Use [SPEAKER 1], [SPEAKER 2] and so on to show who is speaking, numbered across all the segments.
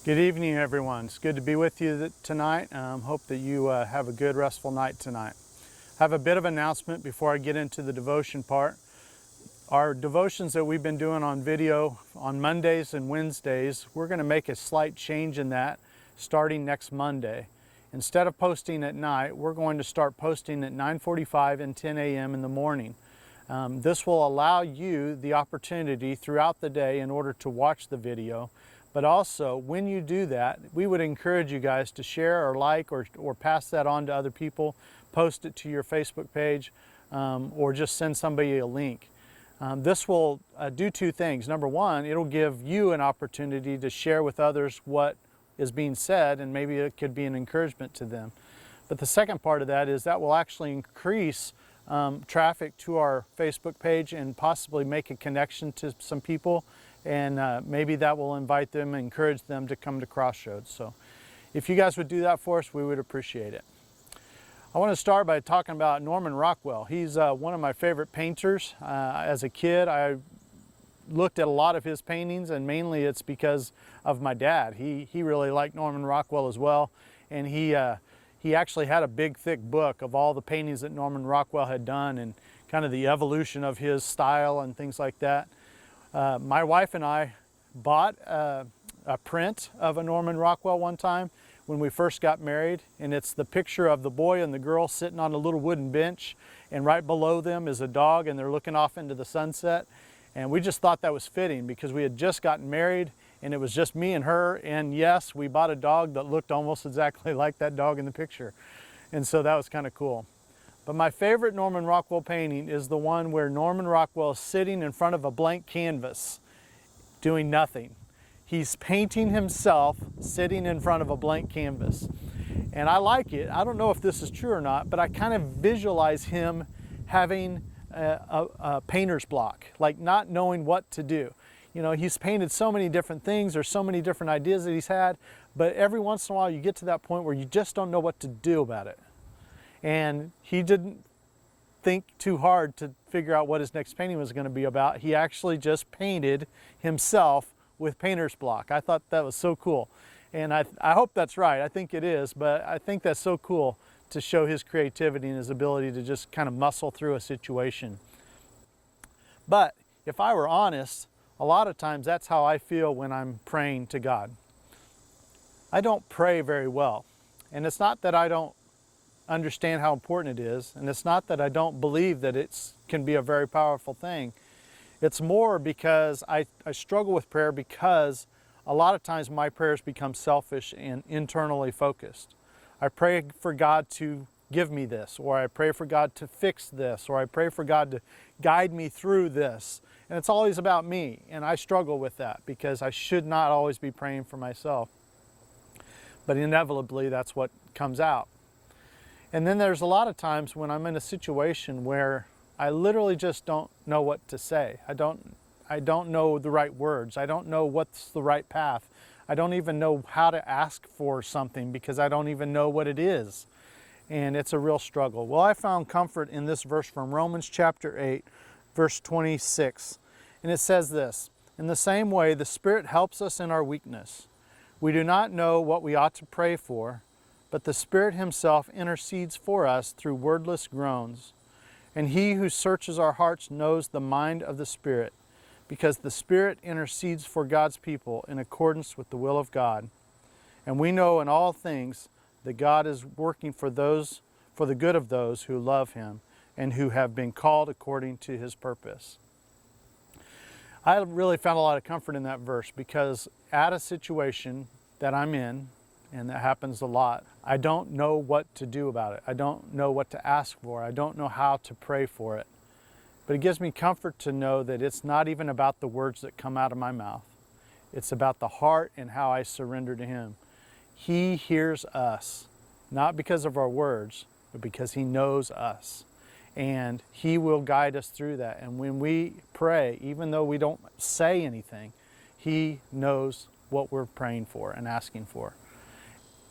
[SPEAKER 1] Good evening, everyone. It's good to be with you tonight. Hope that you have a good, restful night tonight. I have a bit of announcement before I get into the devotion part. Our devotions that we've been doing on video on Mondays and Wednesdays, we're going to make a slight change in that starting next Monday. Instead of posting at night, we're going to start posting at 9:45 and 10 a.m. in the morning. This will allow you the opportunity throughout the day in order to watch the video. But also, when you do that, we would encourage you guys to share or like or pass that on to other people, post it to your Facebook page, or just send somebody a link. This will do two things. Number one, it'll give you an opportunity to share with others what is being said, and maybe it could be an encouragement to them. But the second part of that is that will actually increase traffic to our Facebook page and possibly make a connection to some people. And maybe that will invite them and encourage them to come to Crossroads. So if you guys would do that for us, we would appreciate it. I want to start by talking about Norman Rockwell. He's one of my favorite painters. As a kid, I looked at a lot of his paintings, and mainly it's because of my dad. He really liked Norman Rockwell as well, and he actually had a big, thick book of all the paintings that Norman Rockwell had done and kind of the evolution of his style and things like that. My wife and I bought a print of a Norman Rockwell one time when we first got married, and it's the picture of the boy and the girl sitting on a little wooden bench, and right below them is a dog, and they're looking off into the sunset. And we just thought that was fitting because we had just gotten married and it was just me and her, and yes, we bought a dog that looked almost exactly like that dog in the picture. And so that was kind of cool. But my favorite Norman Rockwell painting is the one where Norman Rockwell is sitting in front of a blank canvas doing nothing. He's painting himself sitting in front of a blank canvas. And I like it. I don't know if this is true or not, but I kind of visualize him having a painter's block, like not knowing what to do. You know, he's painted so many different things, there's so many different ideas that he's had, but every once in a while you get to that point where you just don't know what to do about it. And he didn't think too hard to figure out what his next painting was going to be about. He actually just painted himself with painter's block. I thought that was so cool. And I hope that's right. I think it is, but I think that's so cool to show his creativity and his ability to just kind of muscle through a situation. But if I were honest, a lot of times that's how I feel when I'm praying to God. I don't pray very well. And it's not that I don't understand how important it is, and it's not that I don't believe that it can be a very powerful thing. It's more because I struggle with prayer because a lot of times my prayers become selfish and internally focused. I pray for God to give me this, or I pray for God to fix this, or I pray for God to guide me through this. And it's always about me, and I struggle with that because I should not always be praying for myself. But inevitably, that's what comes out. And then there's a lot of times when I'm in a situation where I literally just don't know what to say. I don't know the right words. I don't know what's the right path. I don't even know how to ask for something because I don't even know what it is. And it's a real struggle. Well, I found comfort in this verse from Romans chapter 8, verse 26. And it says this: "In the same way, the Spirit helps us in our weakness. We do not know what we ought to pray for, but the Spirit Himself intercedes for us through wordless groans. And He who searches our hearts knows the mind of the Spirit, because the Spirit intercedes for God's people in accordance with the will of God. And we know in all things that God is working for the good of those who love Him and who have been called according to His purpose." I really found a lot of comfort in that verse because at a situation that I'm in, and that happens a lot, I don't know what to do about it. I don't know what to ask for. I don't know how to pray for it. But it gives me comfort to know that it's not even about the words that come out of my mouth. It's about the heart and how I surrender to Him. He hears us, not because of our words, but because He knows us. And He will guide us through that. And when we pray, even though we don't say anything, He knows what we're praying for and asking for.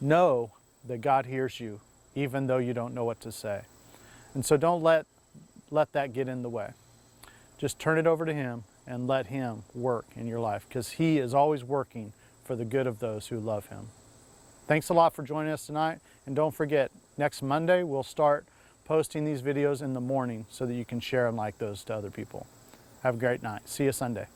[SPEAKER 1] Know that God hears you, even though you don't know what to say. And so don't let that get in the way. Just turn it over to Him and let Him work in your life, because He is always working for the good of those who love him. Thanks a lot for joining us tonight, and don't forget, next Monday we'll start posting these videos in the morning so that you can share and like those to other people. Have a great night. See you Sunday.